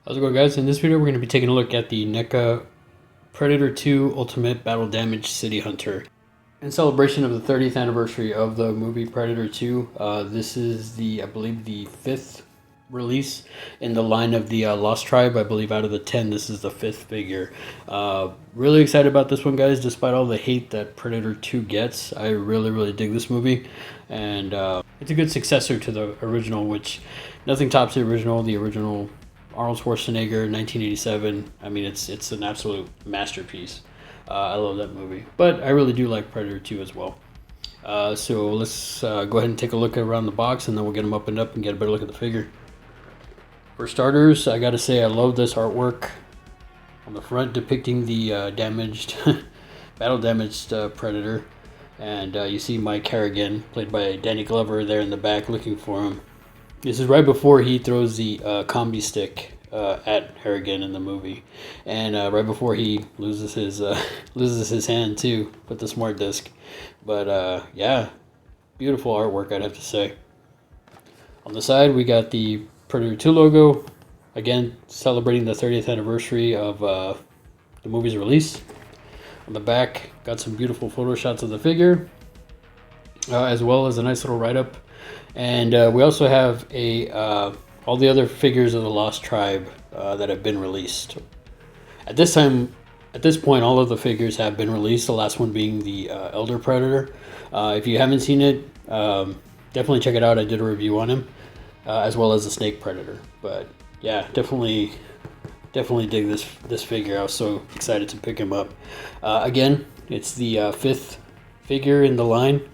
How's it going, guys? In this video we're going to be taking a look at the NECA Predator 2 Ultimate Battle Damage City Hunter. In celebration of the 30th anniversary of the movie Predator 2, this is I believe the 5th release in the line of the Lost Tribe. I believe out of the 10 this is the 5th figure. Really excited about this one, guys, despite all the hate that Predator 2 gets. I really dig this movie, and it's a good successor to the original, which nothing tops the original. The original Arnold Schwarzenegger, 1987. I mean, it's an absolute masterpiece. I love that movie, but I really do like Predator 2 as well. So let's go ahead and take a look around the box, and then we'll get them opened up and get a better look at the figure. For starters, I gotta say I love this artwork on the front depicting the damaged, battle damaged Predator, and you see Mike Harrigan, played by Danny Glover, there in the back looking for him. This is right before he throws the combi stick at Harrigan in the movie, and right before he loses his hand too with the smart disc. But yeah, beautiful artwork, I'd have to say. On the side, we got the Predator 2 logo, again celebrating the 30th anniversary of the movie's release. On the back, got some beautiful photo shots of the figure, as well as a nice little write-up. And we also have all the other figures of the Lost Tribe that have been released. At this point, all of the figures have been released, the last one being the Elder Predator. If you haven't seen it, definitely check it out. I did a review on him, as well as the Snake Predator. But yeah, definitely dig this figure. I was so excited to pick him up. Again, it's the 5th figure in the line,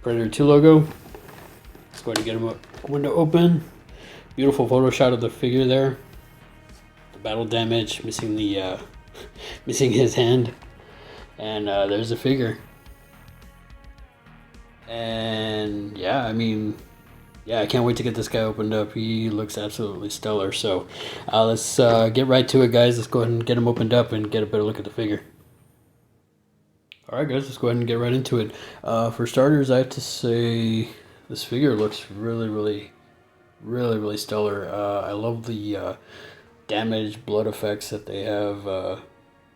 Predator 2 logo. Let's go ahead and get him a window open. Beautiful photo shot of the figure there. The battle damage, missing the missing his hand, and there's the figure. And yeah, I mean, yeah, I can't wait to get this guy opened up. He looks absolutely stellar. So let's get right to it, guys. Let's go ahead and get him opened up and get a better look at the figure. All right, guys, let's go ahead and get right into it. For starters, I have to say this figure looks really stellar. I love the damaged blood effects that they have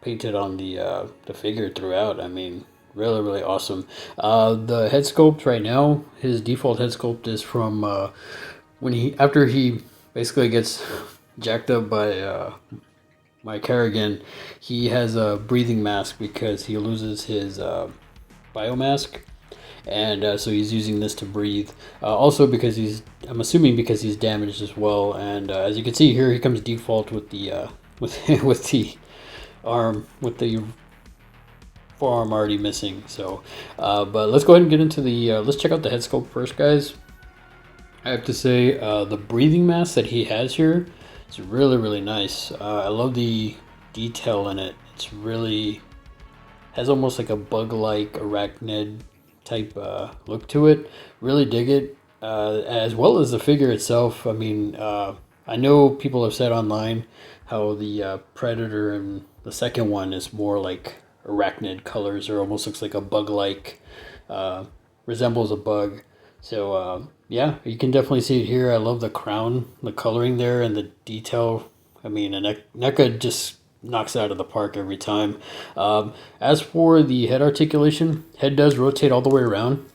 painted on the figure throughout. I mean, really awesome. The head sculpt right now, his default head sculpt is from after he basically gets jacked up by Mike Harrigan. He has a breathing mask because he loses his biomask. And so he's using this to breathe. Also because I'm assuming because he's damaged as well. And as you can see here, he comes default with the with the arm, with the forearm already missing. So, but let's go ahead and get into let's check out the head sculpt first, guys. I have to say the breathing mask that he has here is really nice. I love the detail in it. It's really has almost like a bug-like arachnid type look to it. Really dig it, as well as the figure itself. I mean, I know people have said online how the Predator and the second one is more like arachnid colors, or almost looks like a bug-like, resembles a bug. So yeah, you can definitely see it here. I love the crown, the coloring there, and the detail. I mean, NECA just knocks it out of the park every time. As for the head articulation, head does rotate all the way around.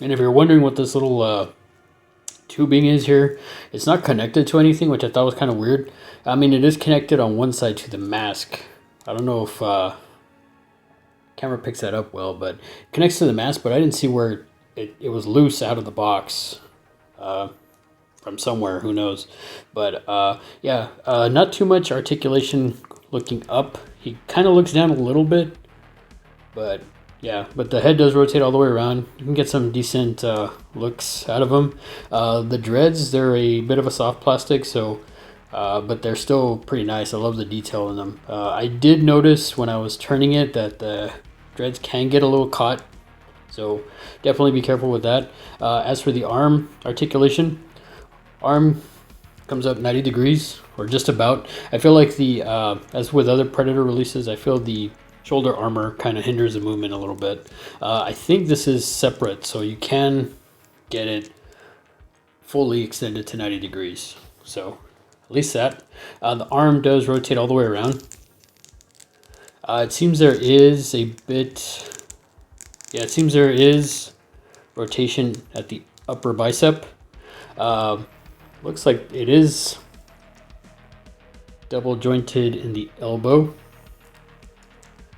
And if you're wondering what this little tubing is here, it's not connected to anything, which I thought was kind of weird. I mean, it is connected on one side to the mask. I don't know if camera picks that up well, but it connects to the mask, but I didn't see where it was loose out of the box. From somewhere, who knows. But yeah, not too much articulation looking up. He kind of looks down a little bit, but yeah, but the head does rotate all the way around. You can get some decent looks out of him. The dreads, they're a bit of a soft plastic, so but they're still pretty nice. I love the detail in them. I did notice when I was turning it that the dreads can get a little caught, so definitely be careful with that. As for the arm articulation, arm comes up 90 degrees, or just about. I feel like as with other Predator releases, I feel the shoulder armor kind of hinders the movement a little bit. I think this is separate, so you can get it fully extended to 90 degrees. So least that. The arm does rotate all the way around. It seems there is a bit, yeah, it seems there is rotation at the upper bicep. Looks like it is double jointed in the elbow.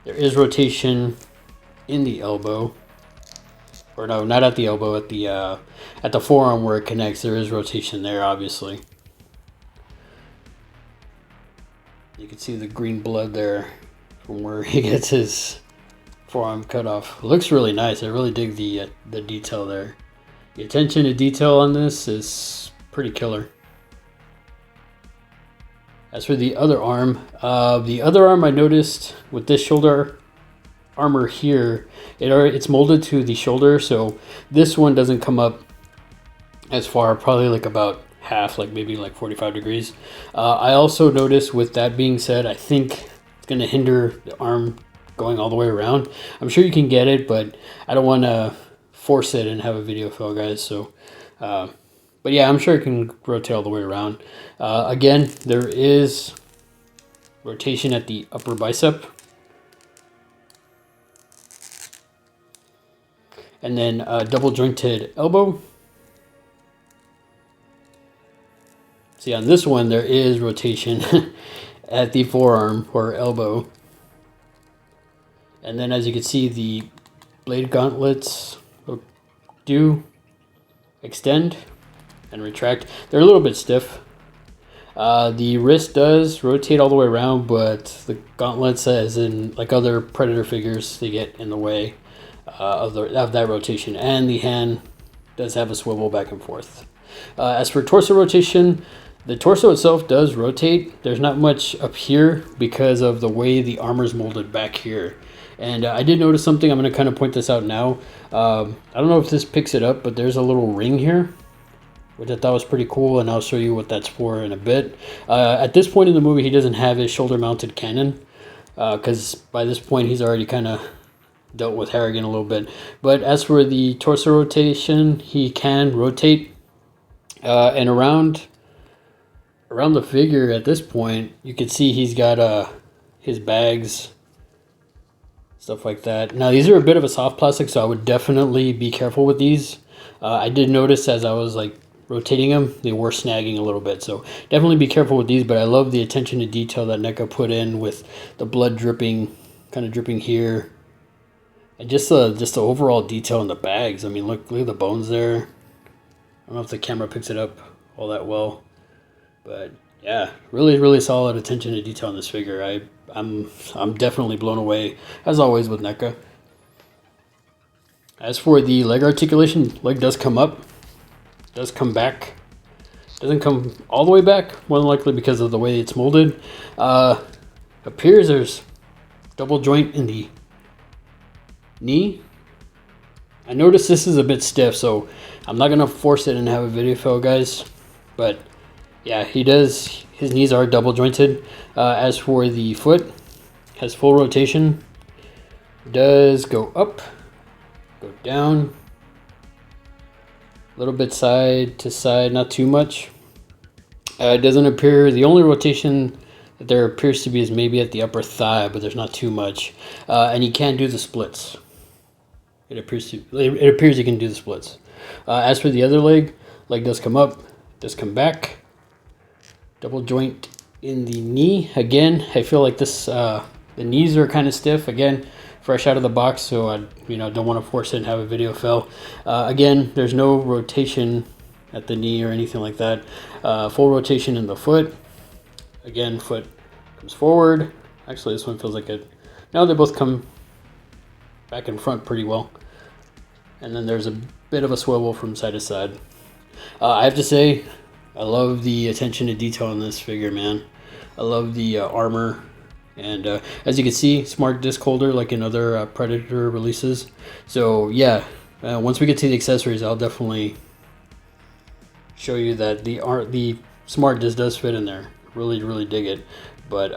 There is rotation in the elbow, or no, not at the elbow, at the forearm where it connects. There is rotation there, obviously. You can see the green blood there from where he gets his forearm cut off. It looks really nice. I really dig the detail there. The attention to detail on this is pretty killer. As for the other arm I noticed with this shoulder armor here, it's molded to the shoulder, so this one doesn't come up as far, probably like about half, like maybe like 45 degrees. I also noticed, with that being said, I think it's going to hinder the arm going all the way around. I'm sure you can get it, but I don't want to force it and have a video fail, guys. So but yeah, I'm sure it can rotate all the way around. Again, there is rotation at the upper bicep. And then double jointed elbow. See, on this one, there is rotation at the forearm or elbow. And then, as you can see, the blade gauntlets do extend and retract. They're a little bit stiff. The wrist does rotate all the way around, but the gauntlets, as in like other Predator figures, they get in the way of that rotation. And the hand does have a swivel back and forth. As for torso rotation, the torso itself does rotate. There's not much up here because of the way the armor is molded back here. And I did notice something. I'm going to kind of point this out now. I don't know if this picks it up, but there's a little ring here, which I thought was pretty cool, and I'll show you what that's for in a bit. At this point in the movie, he doesn't have his shoulder-mounted cannon, because by this point, he's already kind of dealt with Harrigan a little bit. But as for the torso rotation, he can rotate, and around the figure at this point, you can see he's got his bags, stuff like that. Now, these are a bit of a soft plastic, so I would definitely be careful with these. I did notice as I was like rotating them, they were snagging a little bit, so definitely be careful with these. But I love the attention to detail that NECA put in with the blood dripping, kind of dripping here, and just the overall detail in the bags. I mean, look at the bones there. I don't know if the camera picks it up all that well, but yeah, really solid attention to detail in this figure. I'm definitely blown away, as always, with NECA. As for the leg articulation, leg does come up, does come back. Doesn't come all the way back, more than likely because of the way it's molded. Appears there's double joint in the knee. I noticed this is a bit stiff, so I'm not going to force it and have a video fail, guys. But yeah, his knees are double jointed. As for the foot, has full rotation. Does go up, go down, a little bit side to side, not too much. It doesn't appear, the only rotation that there appears to be is maybe at the upper thigh, but there's not too much. And he can do the splits. It appears he can do the splits. As for the other leg does come up, does come back. Double joint in the knee. Again, I feel like this, the knees are kind of stiff. Again, fresh out of the box, so I don't want to force it and have a video fail. Again, there's no rotation at the knee or anything like that. Full rotation in the foot. Again, foot comes forward. Actually, this one feels like it. No, they both come back and front pretty well. And then there's a bit of a swivel from side to side. I have to say, I love the attention to detail in this figure, man. I love the armor. And as you can see, smart disc holder like in other Predator releases. So yeah, once we get to the accessories, I'll definitely show you that the smart disc does fit in there. Really dig it. But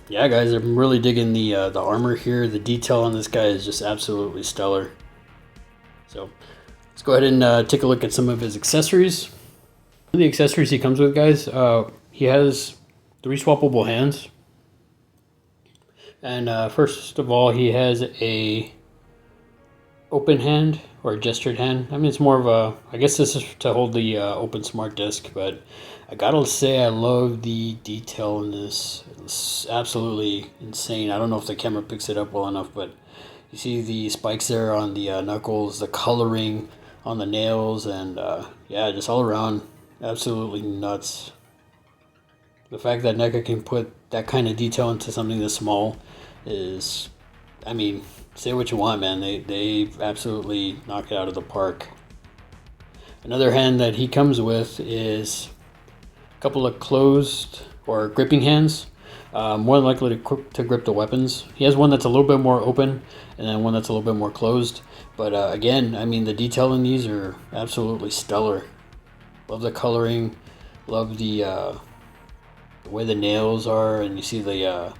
yeah, guys, I'm really digging the armor here. The detail on this guy is just absolutely stellar. So let's go ahead and take a look at some of his accessories. The accessories he comes with, guys, he has 3 swappable hands. And first of all, he has a open hand or a gestured hand. I mean, it's more of a, I guess this is to hold the open smart disc, but I gotta say I love the detail in this. It's absolutely insane. I don't know if the camera picks it up well enough, but you see the spikes there on the knuckles, the coloring on the nails, and yeah, just all around absolutely nuts. The fact that NECA can put that kind of detail into something this small is, I mean, say what you want, man. They absolutely knock it out of the park. Another hand that he comes with is a couple of closed or gripping hands, more than likely to grip the weapons. He has one that's a little bit more open, and then one that's a little bit more closed. But again, I mean, the detail in these are absolutely stellar. Love the coloring, love the way the nails are, and you see the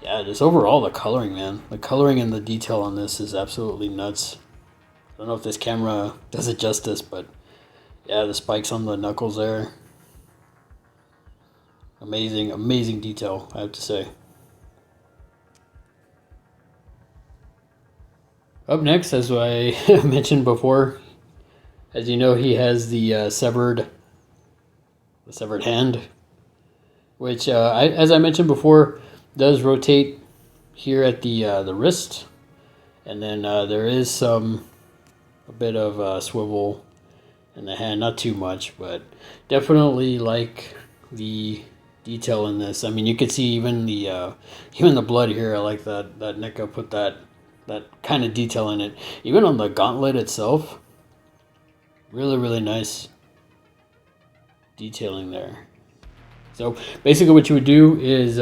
yeah, just overall the coloring, man. The coloring and the detail on this is absolutely nuts. I don't know if this camera does it justice, but yeah, the spikes on the knuckles there. Amazing, amazing detail, I have to say. Up next, as I mentioned before, as you know, he has the severed hand, which, as I mentioned before, does rotate here at the wrist, and then there is a bit of swivel in the hand, not too much, but definitely like the detail in this. I mean, you could see even the blood here. I like that NECA put that kind of detail in it. Even on the gauntlet itself, really nice detailing there. So basically what you would do is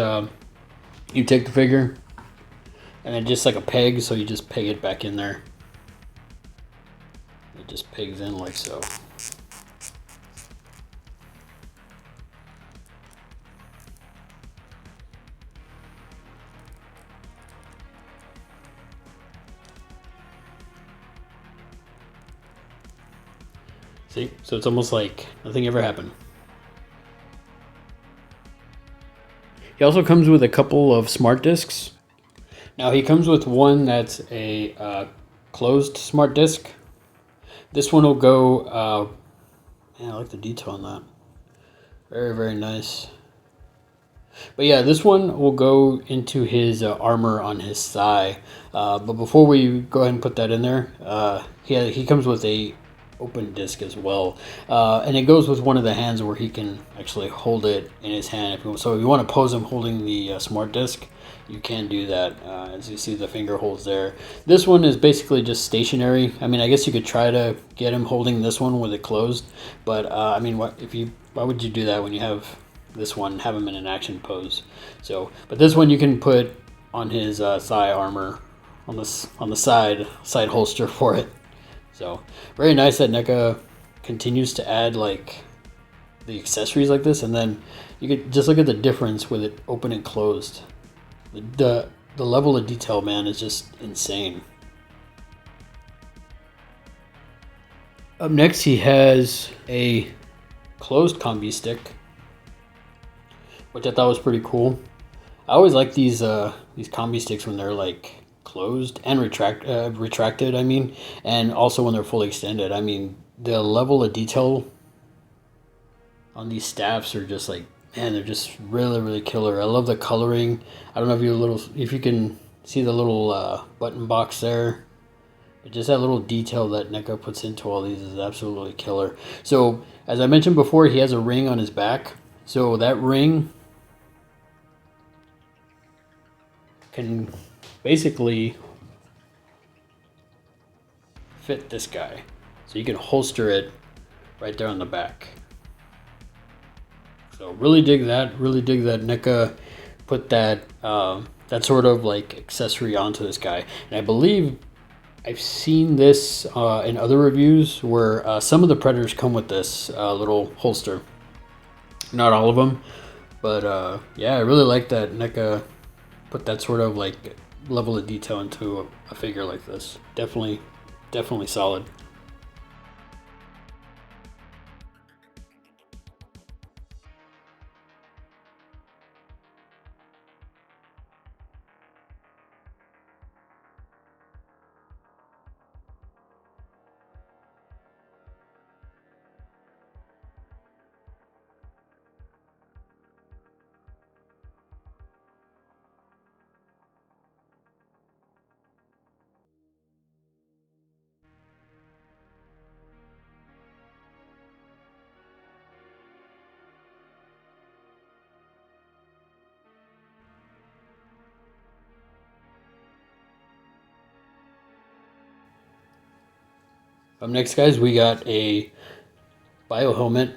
you take the figure and then just like a peg, so you just peg it back in there. It just pegs in like so. See? So it's almost like nothing ever happened. He also comes with a couple of smart discs. Now he comes with one that's a closed smart disc. This one will go, man, I like the detail on that. Very nice. But yeah, this one will go into his armor on his thigh. But before we go ahead and put that in there, he comes with a open disc as well, and it goes with one of the hands where he can actually hold it in his hand. So if you want to pose him holding the smart disc, you can do that. As you see, the finger holds there. This one is basically just stationary. I mean, I guess you could try to get him holding this one with it closed, but I mean, why would you do that when you have this one and have him in an action pose? So, but this one you can put on his thigh armor on the side holster for it. So very nice that NECA continues to add like the accessories like this, and then you could just look at the difference with it open and closed. The level of detail, man, is just insane. Up next, he has a closed combi stick, which I thought was pretty cool. I always like these combi sticks when they're like closed and retracted, I mean, and also when they're fully extended. I mean, the level of detail on these staffs are just like, man, they're just really killer. I love the coloring. I don't know if you can see the little button box there, but just that little detail that NECA puts into all these is absolutely killer. So as I mentioned before, he has a ring on his back, so that ring can basically fit this guy, so you can holster it right there on the back. So really dig that NECA put that that sort of like accessory onto this guy. And I believe I've seen this in other reviews where some of the Predators come with this little holster. Not all of them, but yeah, I really like that NECA put that sort of like level of detail into a figure like this. Definitely solid. Up next, guys, we got a bio helmet.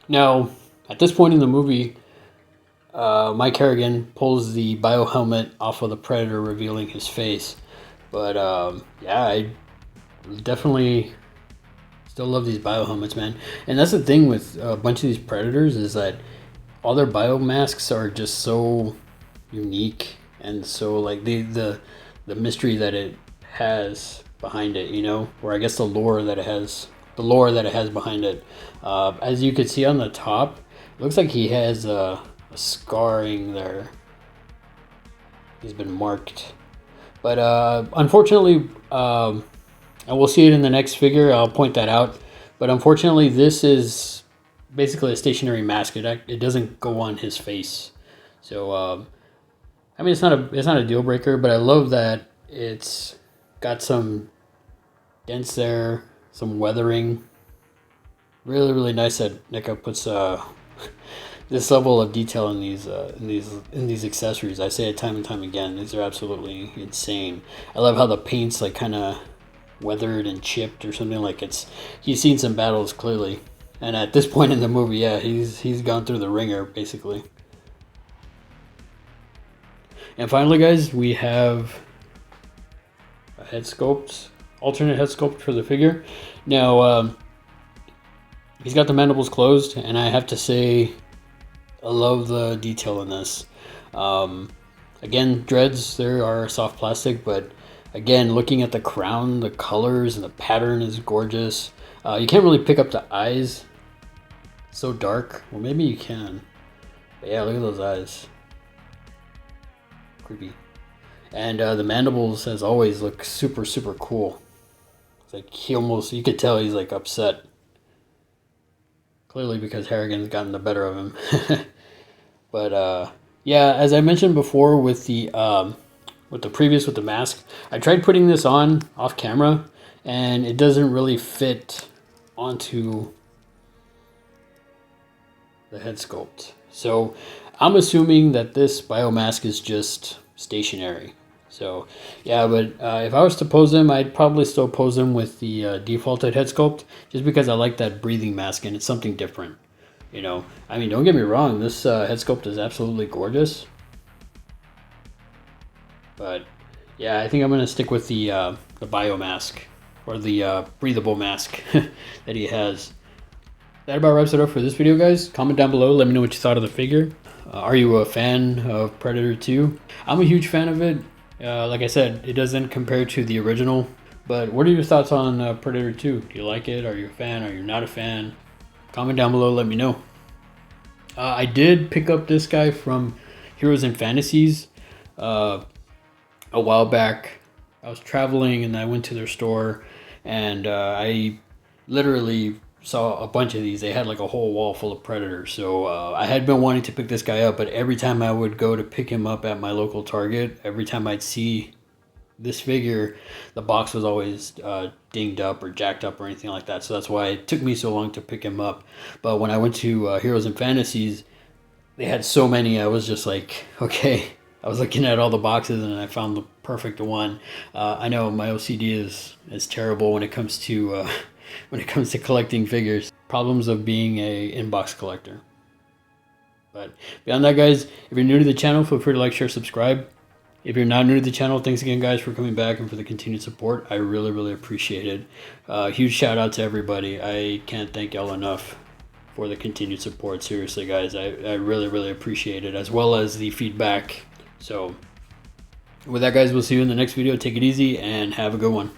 Now, at this point in the movie, Mike Harrigan pulls the bio helmet off of the Predator, revealing his face. But yeah, I definitely still love these bio helmets, man. And that's the thing with a bunch of these Predators is that all their bio masks are just so unique and so like the mystery that it has behind it, you know, or I guess the lore that it has behind it. As you can see on the top, it looks like he has a scarring there. He's been marked, but unfortunately, and we'll see it in the next figure. I'll point that out. But unfortunately, this is basically a stationary mask. It doesn't go on his face. So I mean, it's not a deal breaker, but I love that it's got some dents there, some weathering. Really, really nice that NECA puts this level of detail in these accessories. I say it time and time again. These are absolutely insane. I love how the paint's like kind of weathered and chipped or something. Like he's seen some battles clearly, and at this point in the movie, yeah, he's gone through the ringer basically. And finally, guys, we have a head sculpt, alternate head sculpt for the figure. Now, he's got the mandibles closed, and I have to say, I love the detail in this. Again, dreads, there are soft plastic, but again, looking at the crown, the colors and the pattern is gorgeous. You can't really pick up the eyes. It's so dark. Well, maybe you can. But yeah, look at those eyes. Creepy. And the mandibles, as always, look super, super cool. It's like you could tell he's like upset. Clearly because Harrigan's gotten the better of him. But yeah, as I mentioned before with the mask, I tried putting this on off camera, and it doesn't really fit onto the head sculpt. So I'm assuming that this biomask is just stationary. So yeah, but if I was to pose him, I'd probably still pose him with the defaulted head sculpt, just because I like that breathing mask and it's something different. You know, I mean, don't get me wrong, this head sculpt is absolutely gorgeous. But yeah, I think I'm gonna stick with the bio mask, or the breathable mask that he has. That about wraps it up for this video, guys. Comment down below, let me know what you thought of the figure. Are you a fan of Predator 2? I'm a huge fan of it. Like I said, it doesn't compare to the original. But what are your thoughts on Predator 2? Do you like it? Are you a fan? Are you not a fan? Comment down below, let me know. I did pick up this guy from Heroes and Fantasies a while back. I was traveling and I went to their store, and I literally saw a bunch of these. They had like a whole wall full of Predators. So I had been wanting to pick this guy up, but every time I would go to pick him up at my local Target, every time I'd see this figure, the box was always dinged up or jacked up or anything like that. So that's why it took me so long to pick him up. But when I went to Heroes and Fantasies, they had so many. I was just like, okay. I was looking at all the boxes and I found the perfect one. I know my OCD is terrible when it comes to collecting figures. Problems of being a inbox collector. But beyond that, guys, if you're new to the channel, feel free to like, share, subscribe. If you're not new to the channel, thanks again, guys, for coming back and for the continued support. I really, really appreciate it. Huge shout out to everybody. I can't thank y'all enough for the continued support. Seriously, guys, I really, really appreciate it, as well as the feedback. So with that, guys, we'll see you in the next video. Take it easy and have a good one.